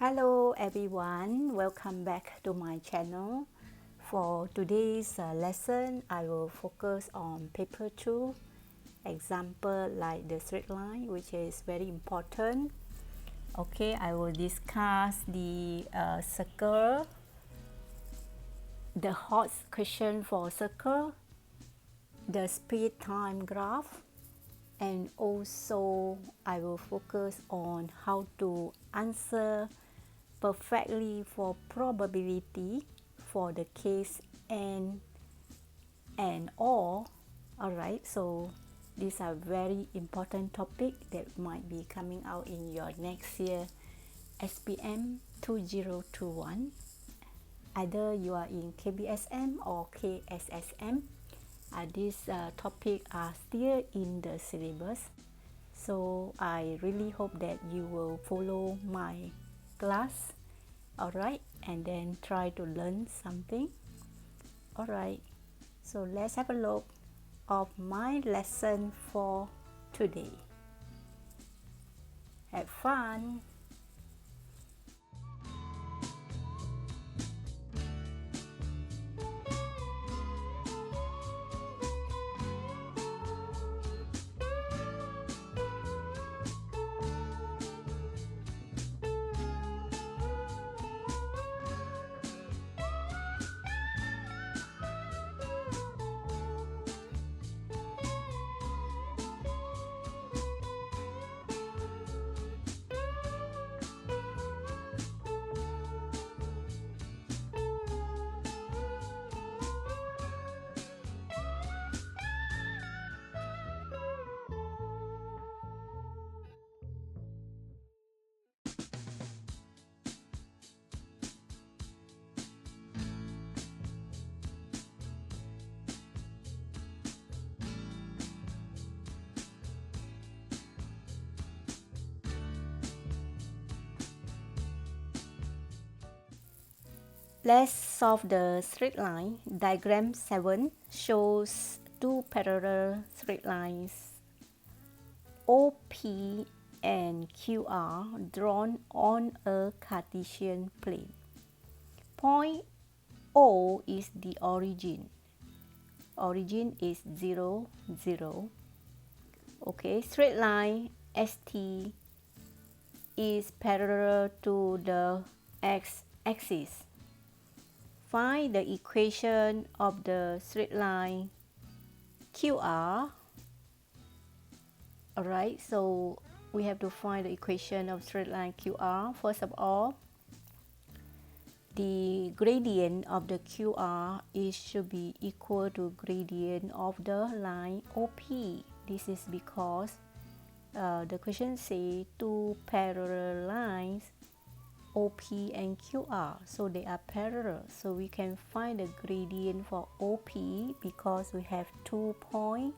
Hello everyone, welcome back to my channel. For today's lesson, I will focus on paper 2 example like the straight line, which is very important. Okay, I will discuss the circle, the hot question for circle, the speed time graph, and also I will focus on how to answer perfectly for probability for the case and or. Alright, so these are very important topic that might be coming out in your next year SPM 2021. Either you are in KBSM or KSSM, these topics are still in the syllabus, so I really hope that you will follow my class. Alright, and then try to learn something. Alright, so let's have a look of my lesson for today. Have fun! Let's solve the straight line. Diagram 7 shows two parallel straight lines OP and QR drawn on a Cartesian plane. Point O is the origin. Origin is 0, 0. Okay, straight line ST is parallel to the x-axis. Find the equation of the straight line QR. Alright, so we have to find the equation of straight line QR. First of all, the gradient of the QR should be equal to gradient of the line OP. This is because the question says two parallel lines OP and QR, so they are parallel, so we can find the gradient for OP because we have 2 points.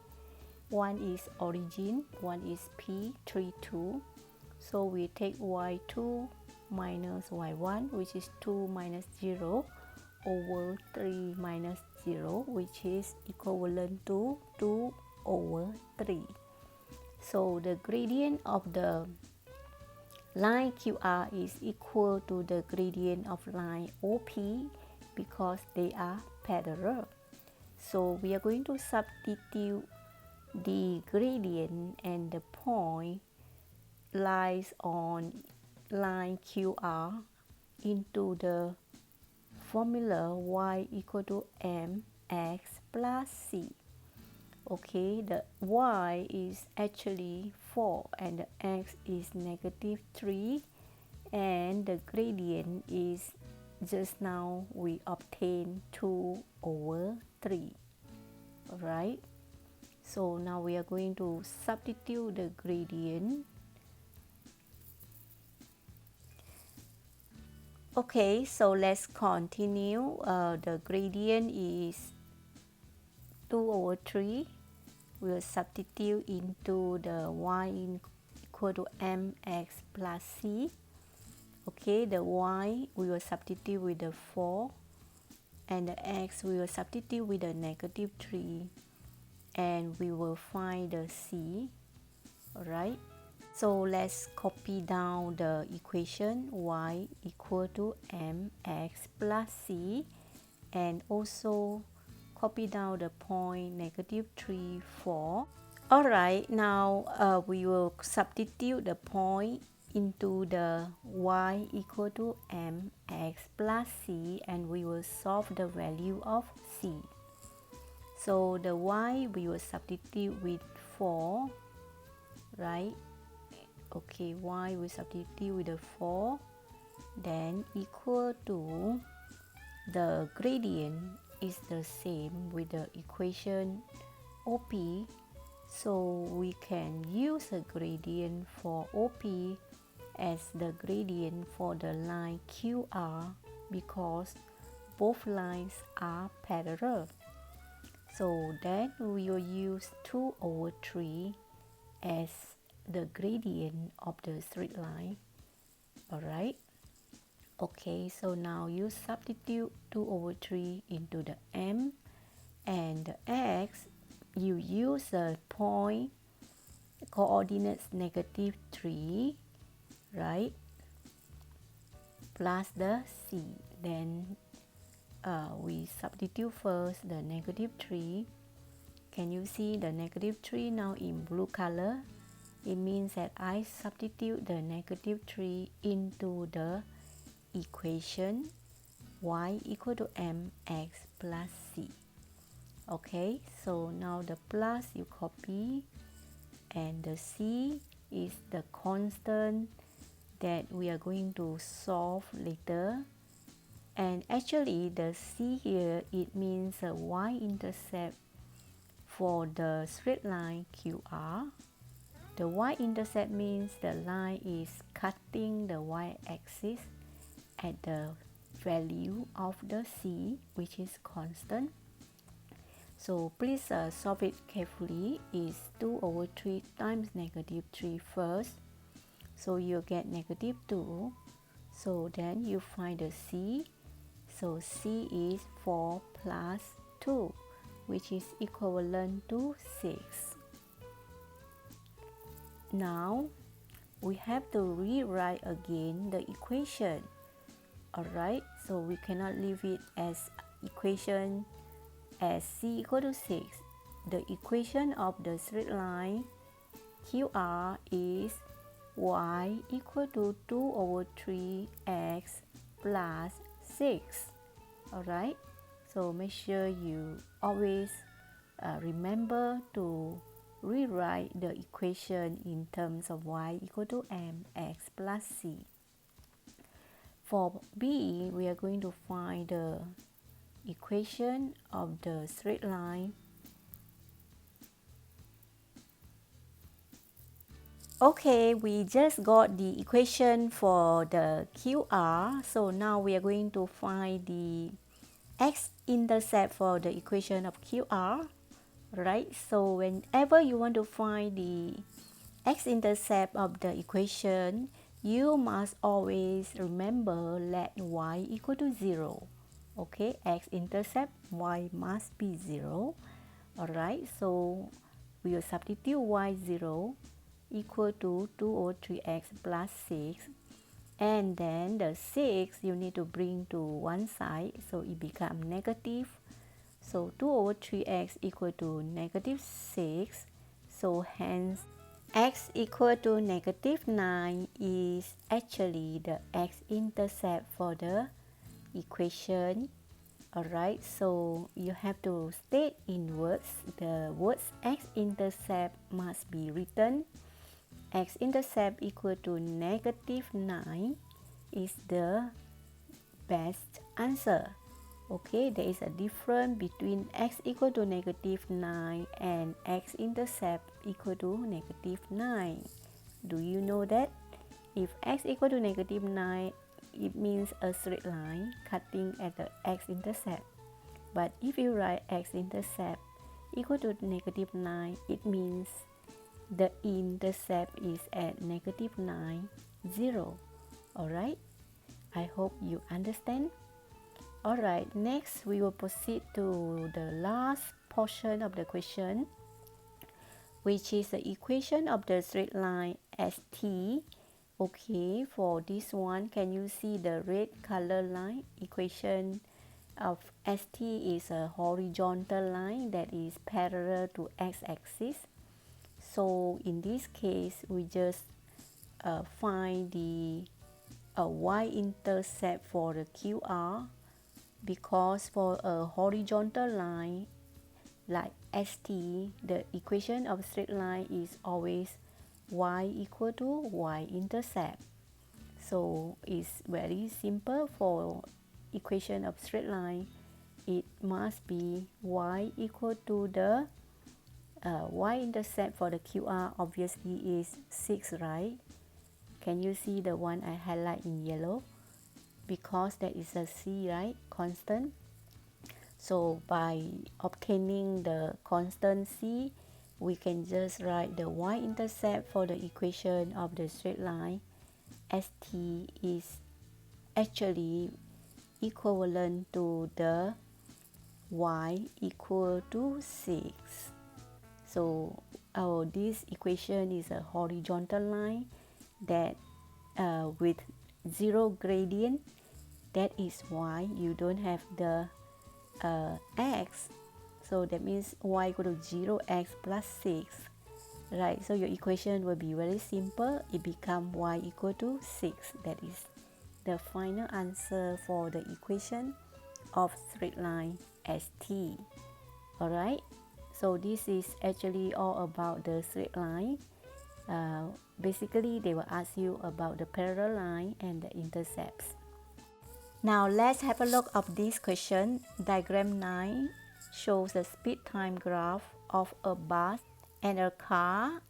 One is origin, one is P, 3, 2. So we take y2 minus y1, which is 2 minus 0 over 3 minus 0, which is equivalent to 2 over 3. So the gradient of the line QR is equal to the gradient of line OP because they are parallel. So we are going to substitute the gradient and the point lies on line QR into the formula y equal to mx plus c. Okay, the y is actually 4 and the x is negative 3, and the gradient is just now we obtain 2 over 3. Alright, so now we are going to substitute the gradient. Okay, so let's continue. The gradient is 2 over 3. We'll substitute into the y equal to mx plus c. Okay, the y we will substitute with the 4, and the x we will substitute with the negative 3, and we will find the c. Alright, So let's copy down the equation y equal to mx plus c, and also copy down the point -3, 4. Alright, now we will substitute the point into the y equal to mx plus c, and we will solve the value of c. So the y we will substitute with 4, right? Okay, y we substitute with the 4, then equal to the gradient is the same with the equation OP. So we can use a gradient for OP as the gradient for the line QR because both lines are parallel. So then we will use 2/3 as the gradient of the straight line. Alright. Okay, so now you substitute 2/3 into the m, and the x you use the point coordinates -3, right, plus the c. Then we substitute first the -3. Can you see the -3 now in blue color? It means that I substitute the -3 into the equation y equal to mx plus c. Okay, so now the plus you copy, and the c is the constant that we are going to solve later. And actually the c here, it means a y-intercept for the straight line QR. The y-intercept means the line is cutting the y-axis at the value of the c, which is constant. So please solve it carefully. Is 2/3 times -3 first, so you get -2. So then you find the c. So c is 4 plus 2, which is equivalent to 6. Now we have to rewrite again the equation. Alright, so we cannot leave it as equation as c equal to 6. The equation of the straight line QR is y equal to 2/3x plus 6. Alright, so make sure you always remember to rewrite the equation in terms of y equal to mx plus c. For B, we are going to find the equation of the straight line. Okay, we just got the equation for the QR. So now we are going to find the x-intercept for the equation of QR. Right? So whenever you want to find the x-intercept of the equation, you must always remember let y equal to 0. Okay, x-intercept y must be 0. Alright, so we will substitute y0 equal to 2/3x plus 6, and then the 6 you need to bring to one side, so it becomes negative. So 2/3x equal to -6. So hence x equal to -9 is actually the x-intercept for the equation. Alright, so you have to state in words. The words x-intercept must be written. X-intercept equal to -9 is the best answer. Okay, there is a difference between x equal to -9 and x-intercept equal to -9. Do you know that? If x equal to -9, it means a straight line cutting at the x-intercept. But if you write x-intercept equal to -9, it means the intercept is at -9, 0. Alright, I hope you understand. Alright, next we will proceed to the last portion of the question, which is the equation of the straight line st. Okay, for this one, can you see the red color line? Equation of st is a horizontal line that is parallel to x-axis. So in this case, we just find the y-intercept for the QR, because for a horizontal line like st, the equation of straight line is always y equal to y-intercept. So it's very simple. For equation of straight line, it must be y equal to the y-intercept for the QR obviously is 6, right? Can you see the one I highlight in yellow? Because that is a c, right? Constant. So by obtaining the constant c, we can just write the y-intercept for the equation of the straight line st is actually equivalent to the y equal to 6. So this equation is a horizontal line that with zero gradient. That is why you don't have the x. So that means y equal to 0x plus 6. Right, so your equation will be very simple. It becomes y equal to 6. That is the final answer for the equation of straight line st. Alright, so this is actually all about the straight line. Basically, they will ask you about the parallel line and the intercepts. Now let's have a look at this question. Diagram 9 shows the speed time graph of a bus and a car.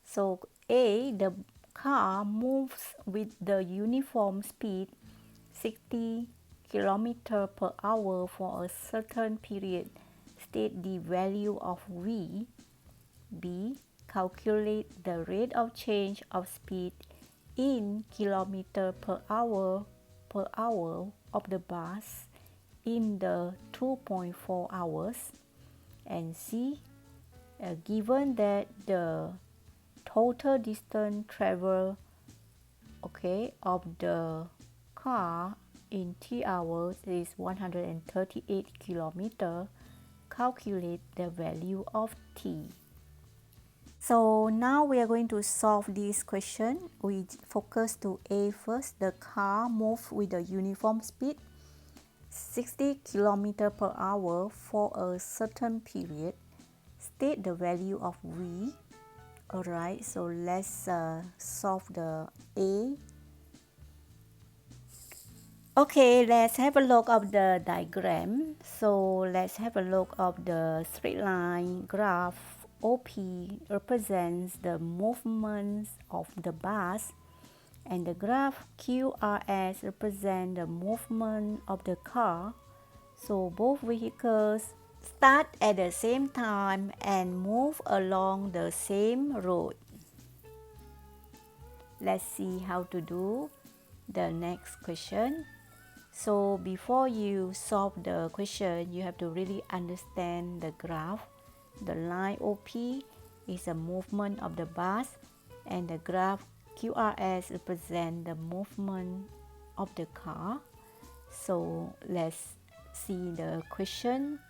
So A, the car moves with the uniform speed 60 km per hour for a certain period. State the value of V. B, calculate the rate of change of speed in km per hour of the bus in the 2.4 hours. And C, given that the total distance traveled of the car in 3 hours is 138 km, calculate the value of t. So now we are going to solve this question. We focus to A first. The car moves with a uniform speed 60 km per hour for a certain period. State the value of V. Alright, so let's solve the A. Okay, let's have a look at the diagram. So let's have a look at the straight line graph. OP represents the movements of the bus, and the graph QRS represents the movement of the car. So both vehicles start at the same time and move along the same road. Let's see how to do the next question. So before you solve the question, you have to really understand the graph. The line OP is a movement of the bus, and the graph QRS represents the movement of the car. So let's see the question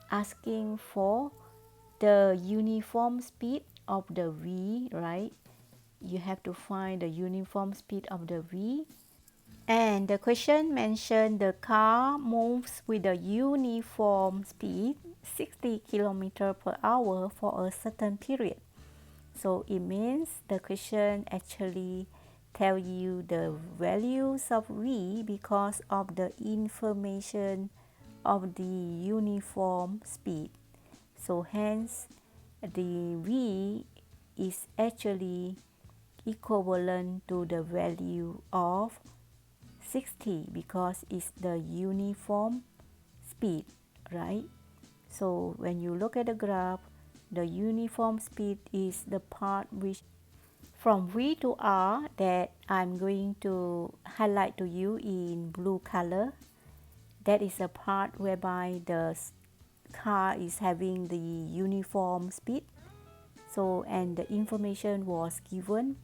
asking for the uniform speed of the V, right? You have to find the uniform speed of the V. And the question mentioned the car moves with a uniform speed 60 km per hour for a certain period. So it means the question actually tell you the values of V because of the information of the uniform speed. So hence the V is actually equivalent to the value of 60 because it's the uniform speed, right? So when you look at the graph, the uniform speed is the part which from V to R that I'm going to highlight to you in blue color. That is a part whereby the car is having the uniform speed. So and the information was given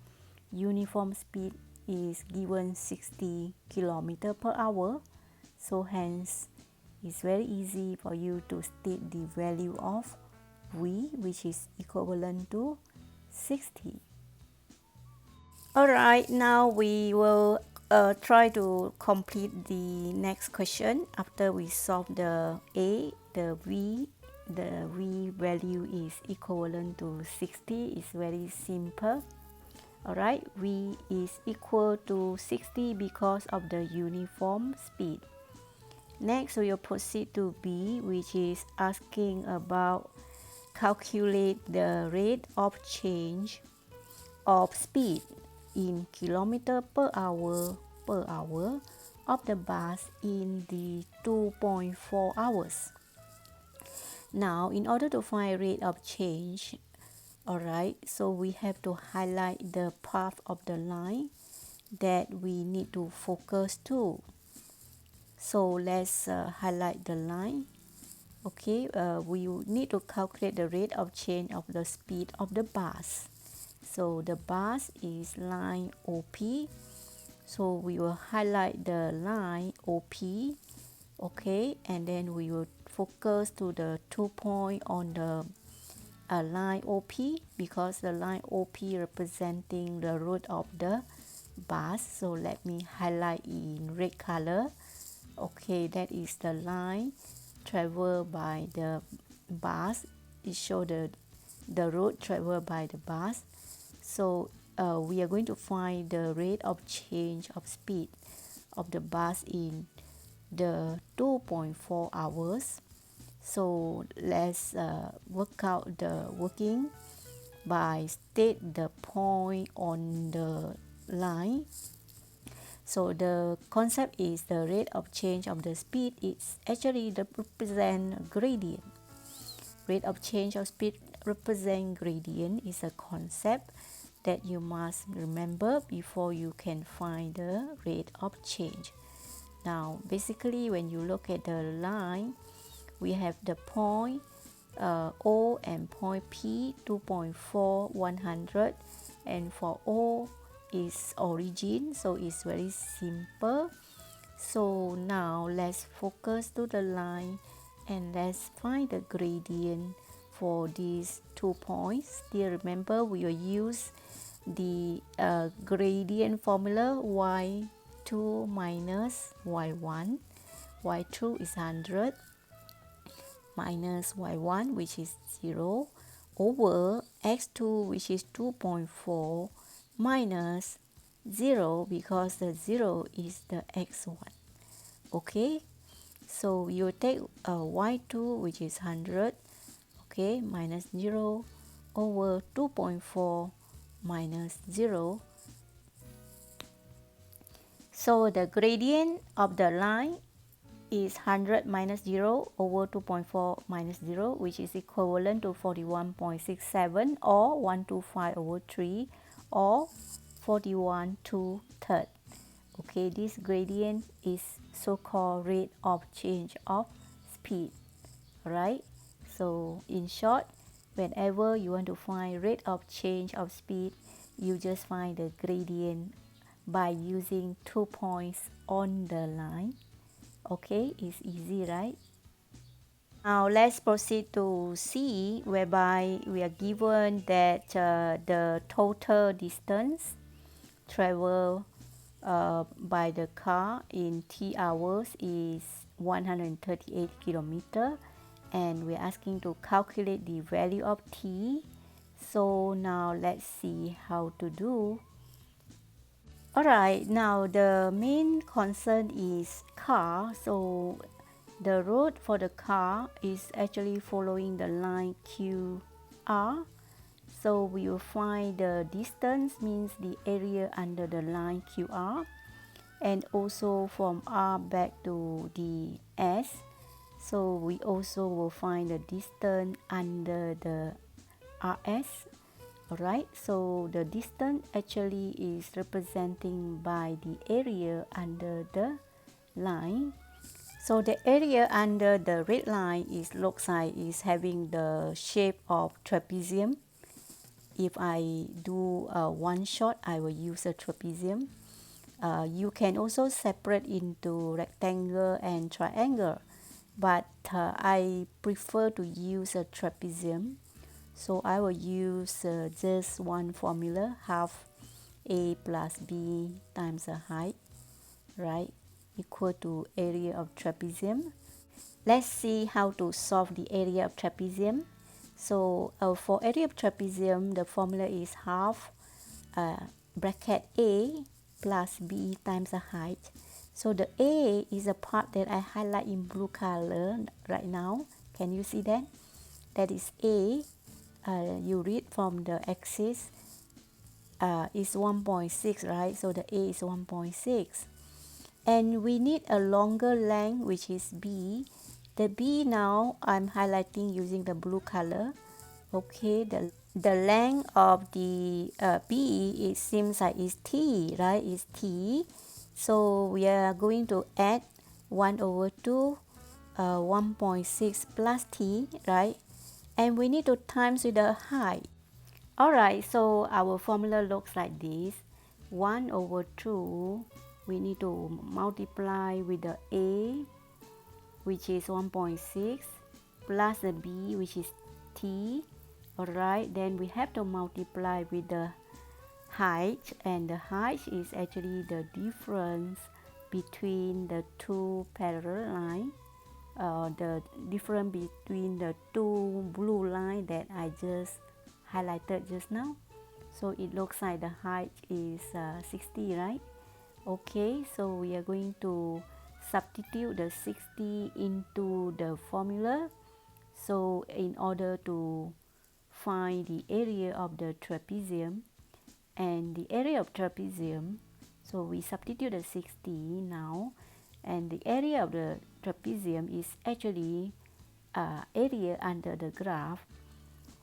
uniform speed is given 60 km per hour. So hence, it's very easy for you to state the value of v, which is equivalent to 60. Alright, now we will try to complete the next question. After we solve the A, the V value is equivalent to 60. It's very simple. Alright, V is equal to 60 because of the uniform speed. Next, we will proceed to B, which is asking about calculate the rate of change of speed in kilometer per hour of the bus in the 2.4 hours. Now, in order to find rate of change, alright, so we have to highlight the path of the line that we need to focus to. So let's highlight the line. Okay, we need to calculate the rate of change of the speed of the bus. So the bus is line OP. So we will highlight the line OP. Okay, and then we will focus to the 2 points on the line OP, because the line OP representing the route of the bus. So let me highlight in red color. Okay, that is the line traveled by the bus. It shows the road traveled by the bus. So we are going to find the rate of change of speed of the bus in the 2.4 hours. So let's work out the working by state the point on the line. So the concept is the rate of change of the speed is actually the represent gradient. Rate of change of speed represent gradient is a concept that you must remember before you can find the rate of change. Now, basically, when you look at the line, we have the point O and point P, 2.4, 100, and for O is origin, so it's very simple. So now let's focus to the line and let's find the gradient for these 2 points. Still remember, we will use the gradient formula y2 minus y1. y2 is 100 minus y1, which is 0, over x2, which is 2.4, minus 0, because the 0 is the x1. Okay, so you take y2, which is 100, okay, minus 0 over 2.4 minus 0. So the gradient of the line is 100 minus 0 over 2.4 minus 0, which is equivalent to 41.67 or 125 over 3 or 41 2/3. Okay, this gradient is so-called rate of change of speed. Alright, so in short, whenever you want to find rate of change of speed, you just find the gradient by using 2 points on the line. Okay, it's easy, right? Now let's proceed to C, whereby we are given that the total distance traveled by the car in T hours is 138 kilometers, and we're asking to calculate the value of T. So now let's see how to do. Alright, now the main concern is car. So the road for the car is actually following the line QR. So we will find the distance, means the area under the line QR, and also from R back to the S. So we also will find the distance under the RS. Alright, so the distance actually is representing by the area under the line. So the area under the red line is looks like is having the shape of trapezium. if I do one shot, I will use a trapezium. You can also separate into rectangle and triangle, but I prefer to use a trapezium. So I will use just one formula, half a plus b times the height, right, equal to area of trapezium. Let's see how to solve the area of trapezium. So for area of trapezium, the formula is half bracket a plus b times the height. So the a is the part that I highlight in blue color right now. Can you see that? That is a. You read from the axis is 1.6, right? So the a is 1.6. And we need a longer length, which is b. The b now I'm highlighting using the blue color. Okay, the length of the b, it seems like is t, right? Is t. So we are going to add 1 over 2 1.6 plus t, right? And we need to times with the height. Alright, so our formula looks like this. 1 over 2, we need to multiply with the a, which is 1.6, plus the b, which is t. Alright, then we have to multiply with the height, and the height is actually the difference between the two parallel lines. The difference between the two blue lines that I just highlighted just now. So it looks like the height is 60, right? Okay, so we are going to substitute the 60 into the formula. So in order to find the area of the trapezium, and the area of trapezium, so we substitute the 60 now, and the area of the trapezium is actually area under the graph.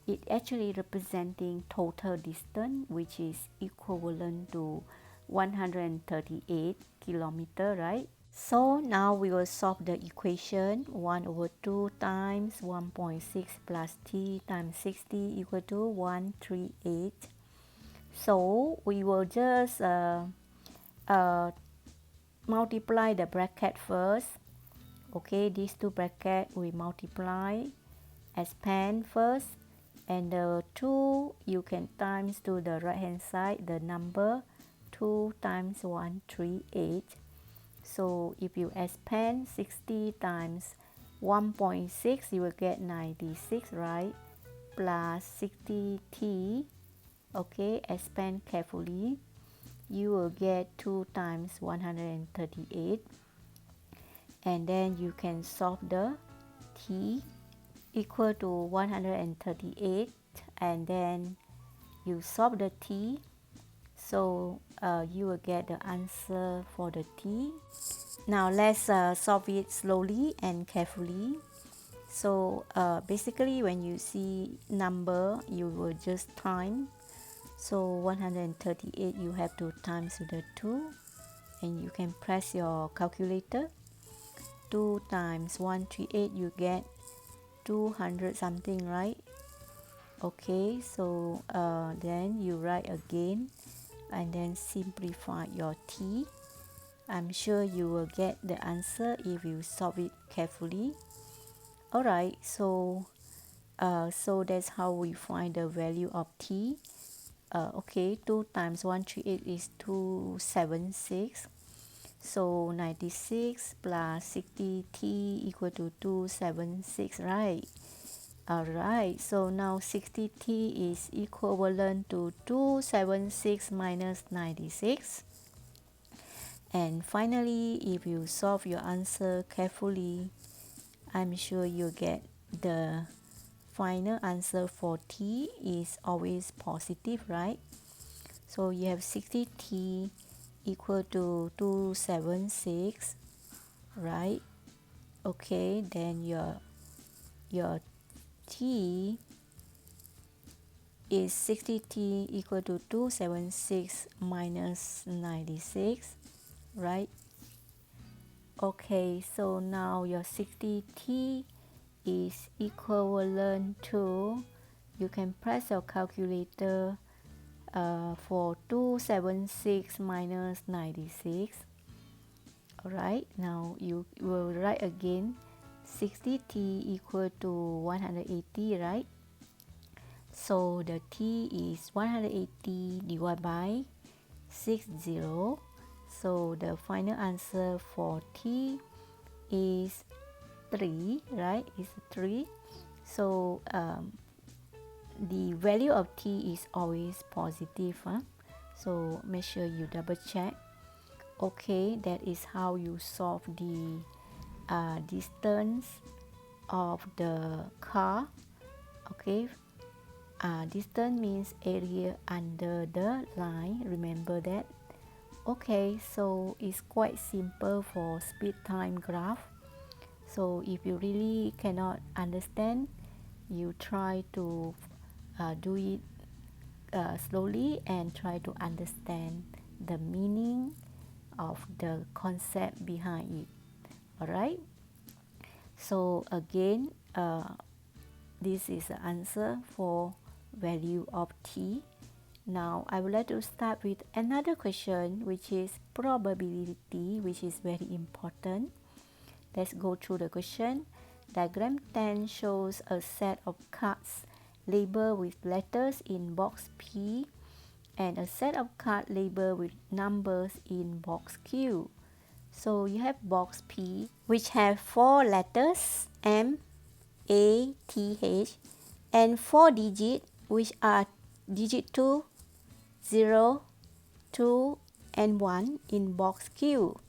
It actually representing total distance, which is equivalent to 138 kilometer, right? So now we will solve the equation. 1 over 2 times 1.6 plus t times 60 equal to 138. So we will just multiply the bracket first. Okay, these two brackets we multiply, expand first, and the 2 you can times to the right hand side, the number 2 times 138. So if you expand 60 times 1.6, you will get 96, right? Plus 60t. Okay, expand carefully. You will get 2 times 138. And then you can solve the t equal to 138, and then you solve the t. So you will get the answer for the t. Now let's solve it slowly and carefully. So basically when you see number, you will just time. So 138 you have to times with the 2, and you can press your calculator. 2 times 138, you get 200 something, right? Okay, so then you write again and then simplify your t. I'm sure you will get the answer if you solve it carefully. Alright, so that's how we find the value of t. Okay, 2 times 138 is 276. So 96 plus 60t equal to 276, right? Alright, so now 60t is equivalent to 276 minus 96. And finally, if you solve your answer carefully, I'm sure you'll get the final answer for t is always positive, right? So you have 60t equal to 276, right? Okay, then your t is 60t equal to 276 minus 96, right? Okay, so now your 60t is equivalent to you can press your calculator for 276 minus 96. Alright, now you will write again 60t equal to 180, right? So the t is 180 divided by 60. So the final answer for t is 3, right? Is 3. So the value of t is always positive, so make sure you double check. Okay, that is how you solve the distance of the car. Okay, distance means area under the line, remember that. Okay, so it's quite simple for speed time graph. So if you really cannot understand, you try to do it slowly and try to understand the meaning of the concept behind it. Alright, so again, this is the answer for value of t. Now I would like to start with another question, which is probability, which is very important. Let's go through the question. Diagram 10 shows a set of cards labeled with letters in box P and a set of cards labeled with numbers in box Q. So you have box P, which have 4 letters M, A, T, H, and 4 digits, which are digit 2, 0, 2, and 1 in box Q.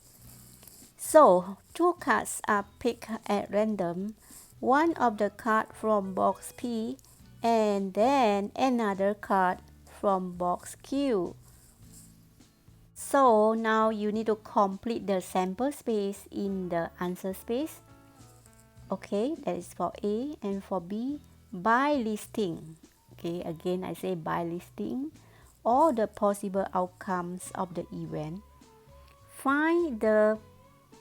So 2 cards are picked at random, one of the cards from box P and then another card from box Q. So now you need to complete the sample space in the answer space. Okay, that is for A, and for B, by listing. Okay, again I say by listing all the possible outcomes of the event. Find the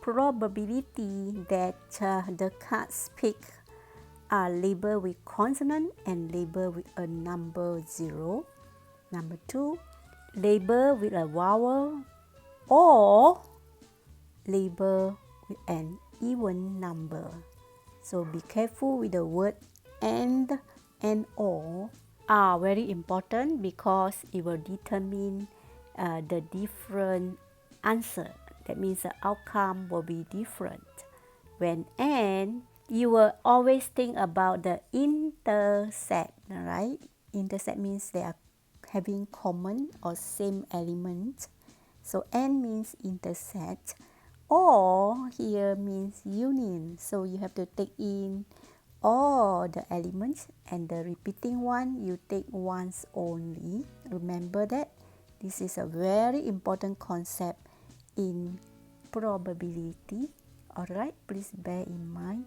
probability that the cards picked are labeled with consonant and labeled with a number 0. Number 2, label with a vowel or label with an even number. So be careful with the word and or are very important because it will determine the different answer. That means the outcome will be different. When and, you will always think about the intersect, right? Intersect means they are having common or same element. So and means intersect, or here means union. So you have to take in all the elements, and the repeating one you take once only. Remember that this is a very important concept in probability. Alright, please bear in mind.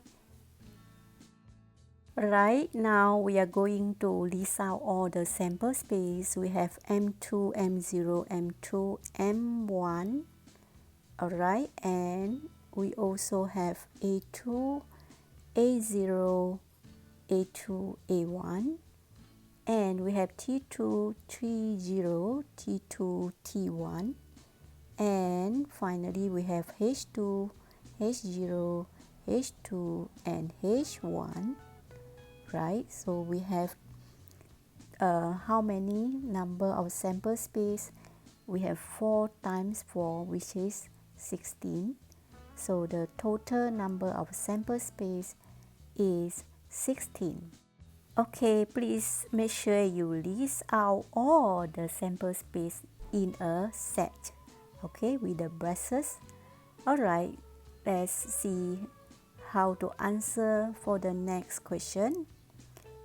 Right now we are going to list out all the sample space. We have M2, M0, M2, M1. Alright, and we also have A2, A0, A2, A1, and we have T2, T0, T2, T1, and finally we have H2, H0, H2, and H1. Right, so we have how many number of sample space? We have 4 times 4, which is 16. So the total number of sample space is 16. Okay, please make sure you list out all the sample space in a set. Okay, with the braces. Alright, let's see how to answer for the next question.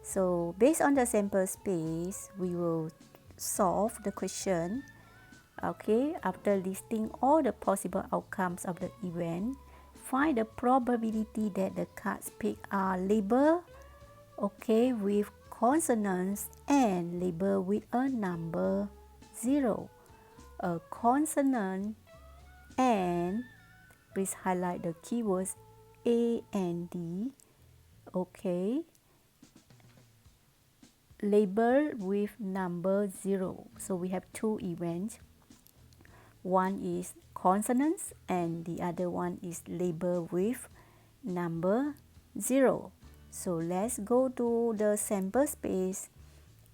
So based on the sample space, we will solve the question. Okay, after listing all the possible outcomes of the event, find the probability that the cards picked are labeled, okay, with consonants and labeled with a number 0. A consonant and, please highlight the keywords A and D. Okay. labeled with number 0. So we have two events. One is consonants and the other one is labeled with number 0. So let's go to the sample space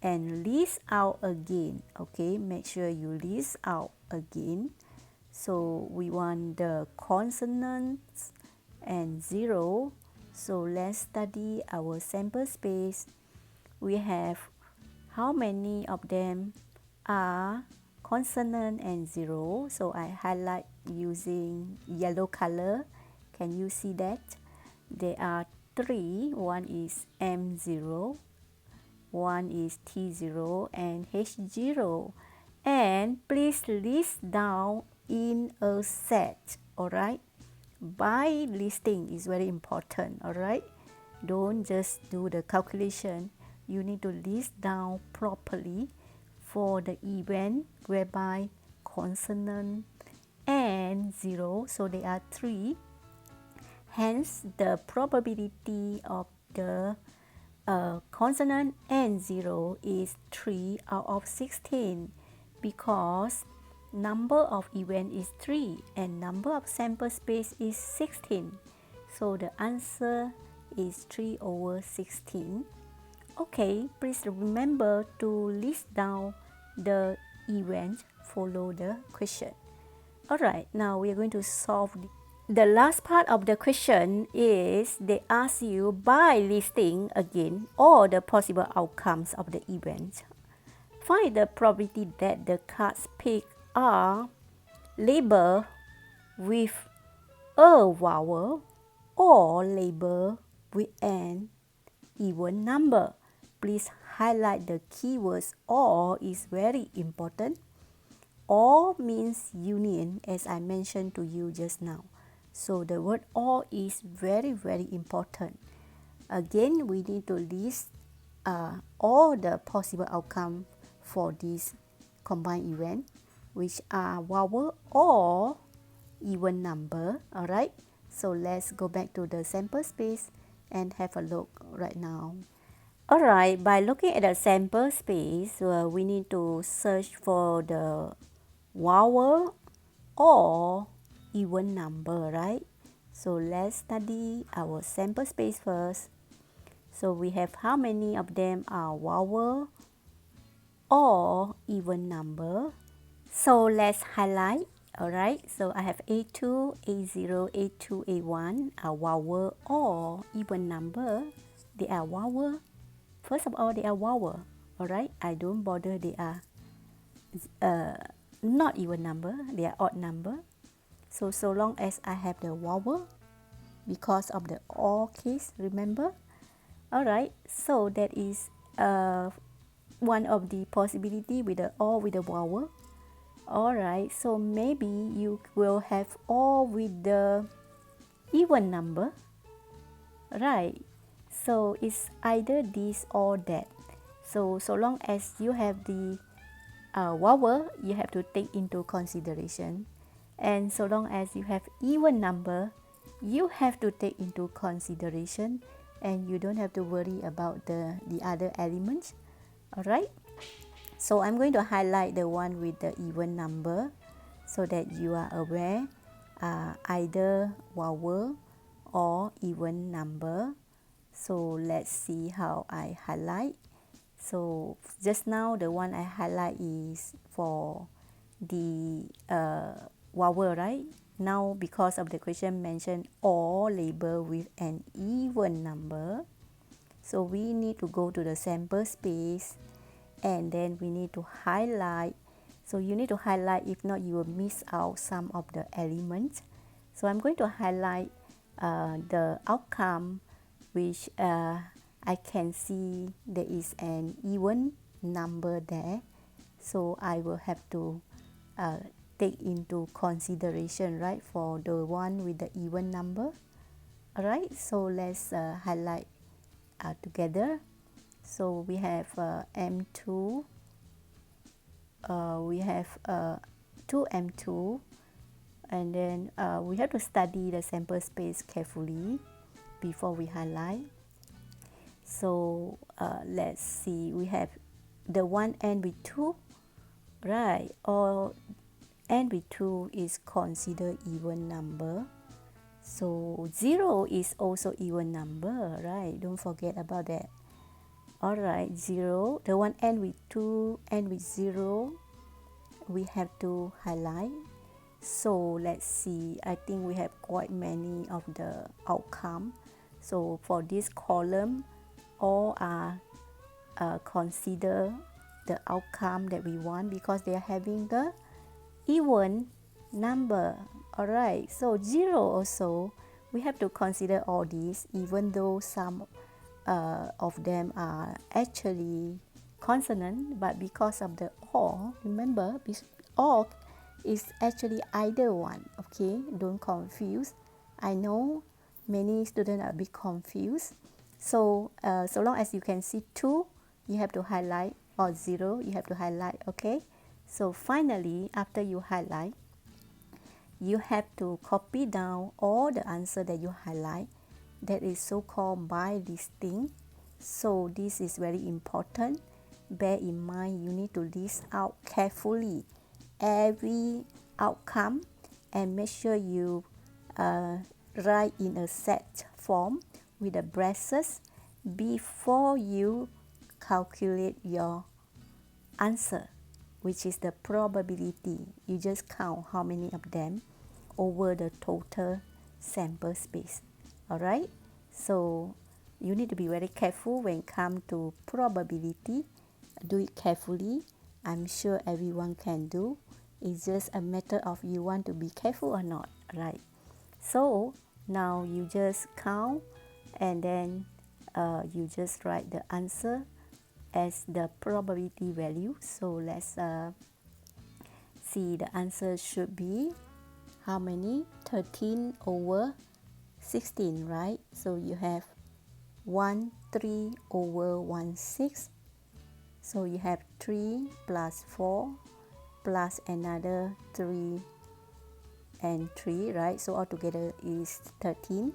and list out again. Okay, make sure you list out again. So we want the consonants and 0. So let's study our sample space. We have how many of them are consonant and 0. So I highlight using yellow color. Can you see that? There are 3. One is M0, one is T0 and H0. And please list down in a set. Alright, by listing is very important. Alright, don't just do the calculation. You need to list down properly for the event whereby consonant and 0, so there are 3. Hence the probability of the consonant and 0 is 3 out of 16 because number of event is 3 and number of sample space is 16. So the answer is 3 over 16. Okay, please remember to list down the event, follow the question. Alright, now we are going to solve the last part of the question. Is they ask you by listing again all the possible outcomes of the event. Find the probability that the cards picked are labeled with a vowel or labeled with an even number. Please highlight the keywords "or" is very important. "Or" means union, as I mentioned to you just now. So the word "or" is very, very important. Again, we need to list all the possible outcomes for this combined event, which are vowel or even number. Alright, so let's go back to the sample space and have a look right now. Alright, by looking at the sample space, we need to search for the vowel or even number, right? So let's study our sample space first. So we have how many of them are vowel or even number. So let's highlight. Alright, so I have A2, A0, A2, A1 are vowel or even number. They are vowel. First of all, they are vowel. Alright, I don't bother they are not even number, they are odd number. So long as I have the vowel, because of the or case, remember? Alright, so that is one of the possibility with the or with the vowel. Alright, so maybe you will have or with the even number. Right, so it's either this or that. So long as you have the vowel, you have to take into consideration. And so long as you have even number, you have to take into consideration, and you don't have to worry about the other elements. Alright, so I'm going to highlight the one with the even number so that you are aware, either vowel or even number. So let's see how I highlight. So just now the one I highlight is for the vowel, right? Now because of the question mentioned or label with an even number, so we need to go to the sample space and then we need to highlight. So you need to highlight, if not you will miss out some of the elements. So I'm going to highlight the outcome which I can see there is an even number there. So I will have to take into consideration, right, for the one with the even number. Alright, so let's highlight together. So we have M2, we have 2M2, and then we have to study the sample space carefully before we highlight. So let's see, we have the one end with 2, right? Or end with 2 is considered even number. So 0 is also even number, right? Don't forget about that. Alright, 0, the one end with 2, end with 0, we have to highlight. So let's see, I think we have quite many of the outcome. So for this column, all are consider the outcome that we want because they are having the even number. Alright, so 0 also, we have to consider all these even though some of them are actually consonant, but because of the or, remember, or is actually either one. Okay, don't confuse. I know many students are a bit confused. So so long as you can see 2, you have to highlight, or 0, you have to highlight. Okay, so finally, after you highlight, you have to copy down all the answer that you highlight. That is so-called by listing. So this is very important. Bear in mind, you need to list out carefully every outcome and make sure you write in a set form with the braces before you calculate your answer, which is the probability. You just count how many of them over the total sample space. Alright, so you need to be very careful when it comes to probability. Do it carefully. I'm sure everyone can do. It's just a matter of you want to be careful or not, right? So now you just count and then you just write the answer as the probability value. So let's see, the answer should be how many? 13 over 16, right? So you have 1, 3 over 1, 6. So you have 3 plus 4 plus another 3 and 3, right? So altogether is 13.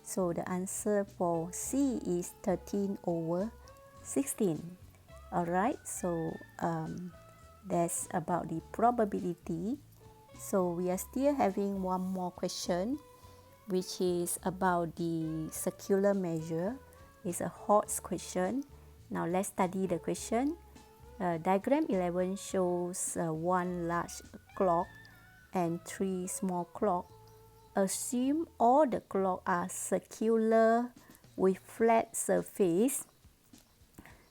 So the answer for C is 13 over 16. Alright, so that's about the probability. So we are still having one more question, which is about the circular measure. It's a HOTS question. Now let's study the question. Diagram 11 shows one large clock and 3 small clocks. Assume all the clocks are circular with flat surface.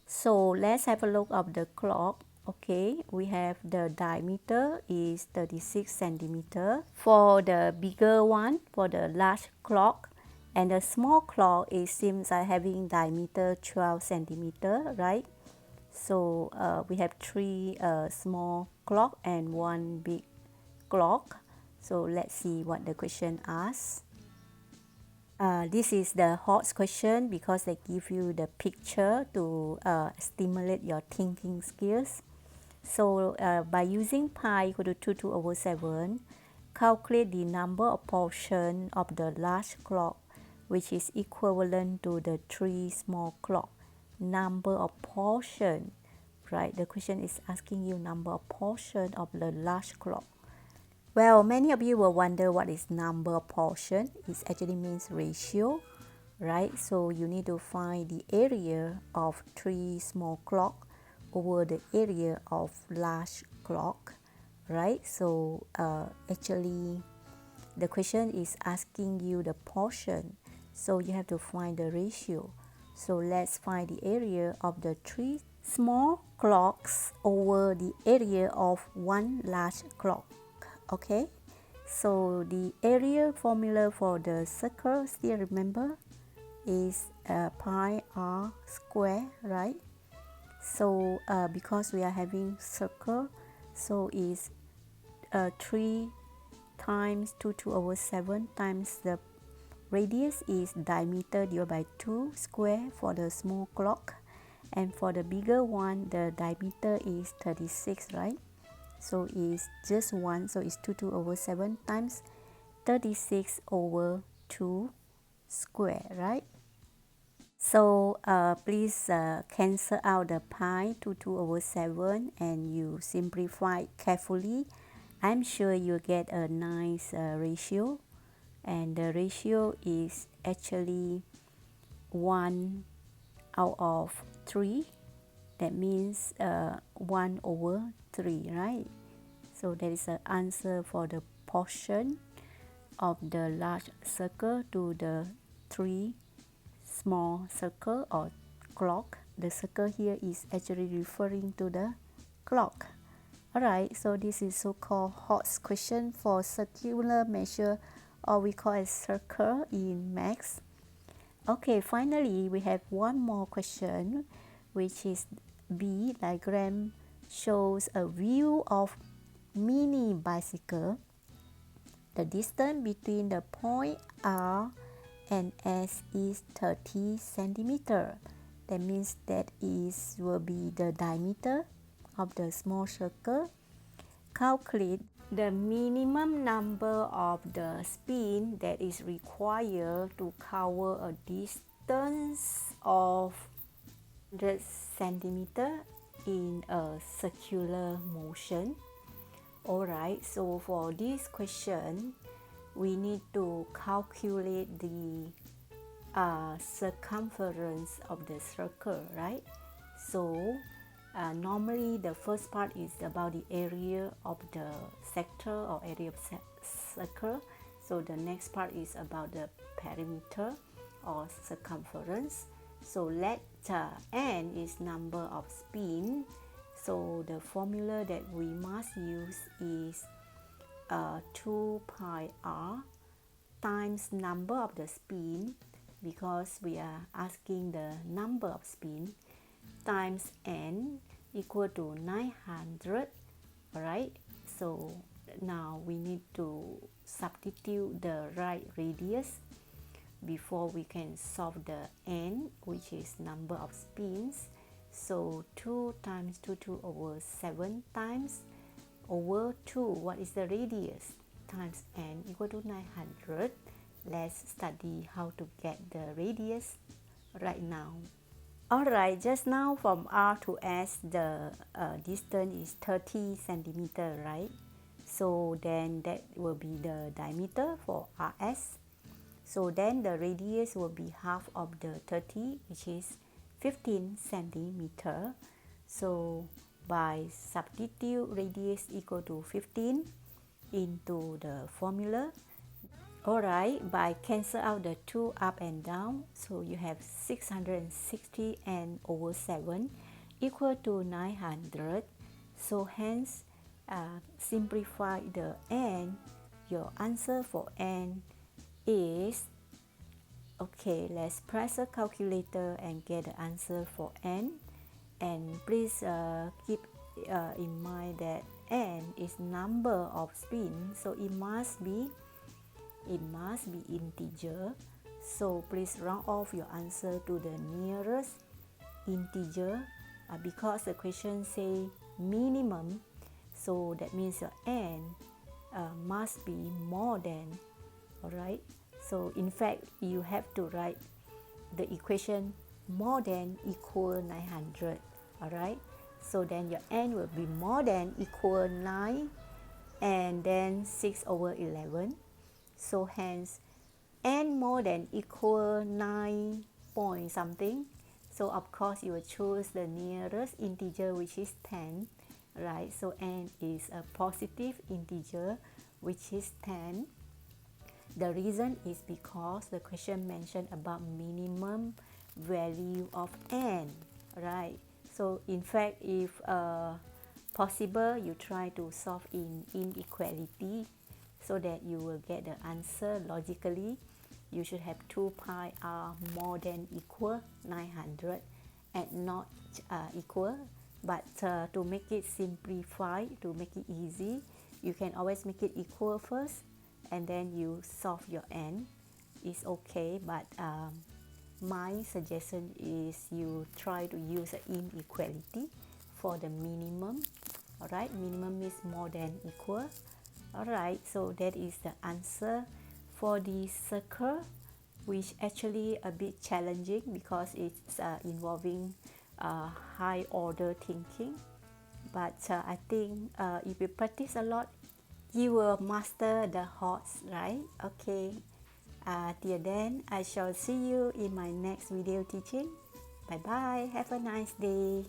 So let's have a look at the clock. Okay, we have the diameter is 36 centimeter for the bigger one, for the large clock, and the small clock, it seems like having diameter 12 centimeter, right? So we have 3 small clock and 1 big clock. So let's see what the question asks. This is the HOTS question because they give you the picture to stimulate your thinking skills. So by using pi equal to 2 over 7, calculate the number of portion of the large clock, which is equivalent to the 3 small clock. Number of portion, right? The question is asking you number of portion of the large clock. Well, many of you will wonder what is number of portion. It actually means ratio, right? So you need to find the area of 3 small clock over the area of large clock, right? So actually the question is asking you the portion, so you have to find the ratio. So let's find the area of the 3 small clocks over the area of 1 large clock. Okay, so the area formula for the circle, still remember, is pi r square, right? So because we are having circle, so is 3 times 2 over 7 times the radius is diameter divided by 2 square for the small clock, and for the bigger one the diameter is 36, right? So it's just 1, so it's 2 over 7 times 36 over 2 square, right? So please cancel out the pi to 2 over 7 and you simplify carefully. I'm sure you get a nice ratio, and the ratio is actually 1 out of 3. That means 1 over 3, right? So that is the answer for the portion of the large circle to the 3 small circle or clock. The circle here is actually referring to the clock. Alright, so this is so-called HOTS question for circular measure, or we call it circle in maths. Okay, finally we have one more question, which is B. Diagram shows a view of mini bicycle. The distance between the point R and S is 30 centimeter. That means that will be the diameter of the small circle. Calculate the minimum number of the spin that is required to cover a distance of 100 centimeter in a circular motion. Alright, so for this question, we need to calculate the circumference of the circle, right? So normally the first part is about the area of the sector or area of circle. So the next part is about the perimeter or circumference. So let n is number of spin. So the formula that we must use is 2 pi r times number of the spin, because we are asking the number of spin, times n equal to 900. Alright, so now we need to substitute the right radius before we can solve the n, which is number of spins. So 2 times 2 over 7 times over 2, what is the radius, times n equal to 900. Let's study how to get the radius right now. Alright, just now from R to S, the distance is 30 centimeter, right? So then that will be the diameter for RS. So then the radius will be half of the 30, which is 15 centimeter. So by substitute radius equal to 15 into the formula. Alright, by cancel out the 2 up and down, so you have 660 n over 7 equal to 900. So hence, simplify the n. Your answer for n is, okay, let's press a calculator and get the answer for n. And please keep in mind that n is number of spin, so it must be integer. So please round off your answer to the nearest integer, because the question say minimum, so that means your n must be more than. Alright, so in fact you have to write the equation more than equal 900. Alright, so then your n will be more than equal 9 and then 6 over 11. So hence n more than equal 9 point something. So of course you will choose the nearest integer, which is 10, right? So n is a positive integer, which is 10. The reason is because the question mentioned about minimum value of n, right? So in fact, if possible, you try to solve in inequality so that you will get the answer logically. You should have 2 pi r more than equal 900 and not equal. But to make it simplified, to make it easy, you can always make it equal first and then you solve your n. It's okay, but my suggestion is you try to use an inequality for the minimum. Alright, minimum is more than equal. Alright, so that is the answer for the circle which actually a bit challenging because it's involving high order thinking. But I think if you practice a lot, you will master the horse, right? Okay. Till then, I shall see you in my next video teaching. Bye bye. Have a nice day.